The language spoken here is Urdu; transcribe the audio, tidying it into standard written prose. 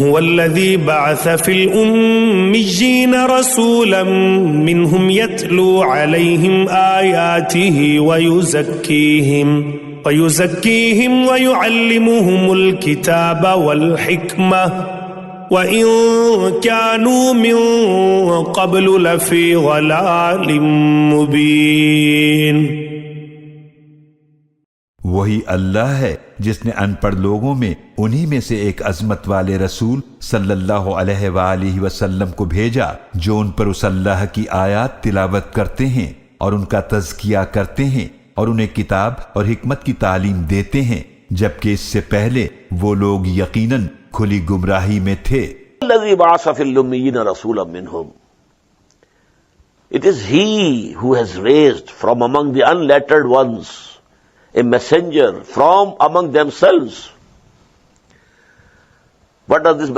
هو الذي بعث في الأميين رسولا منهم يتلو عليهم آياته ويزكيهم ويعلمهم الكتاب والحكمة وإن كانوا من قبل لفي ضلال مبين. وہی اللہ ہے جس نے ان پڑھ لوگوں میں انہی میں سے ایک عظمت والے رسول صلی اللہ علیہ وآلہ وسلم کو بھیجا جو ان پر اس اللہ کی آیات تلاوت کرتے ہیں اور ان کا تزکیہ کرتے ہیں اور انہیں کتاب اور حکمت کی تعلیم دیتے ہیں، جبکہ اس سے پہلے وہ لوگ یقیناً کھلی گمراہی میں تھے. الذی بعث فی الأمیین رسولا منہم. It is he who has raised from among the unlettered ones a messenger from among themselves. What does this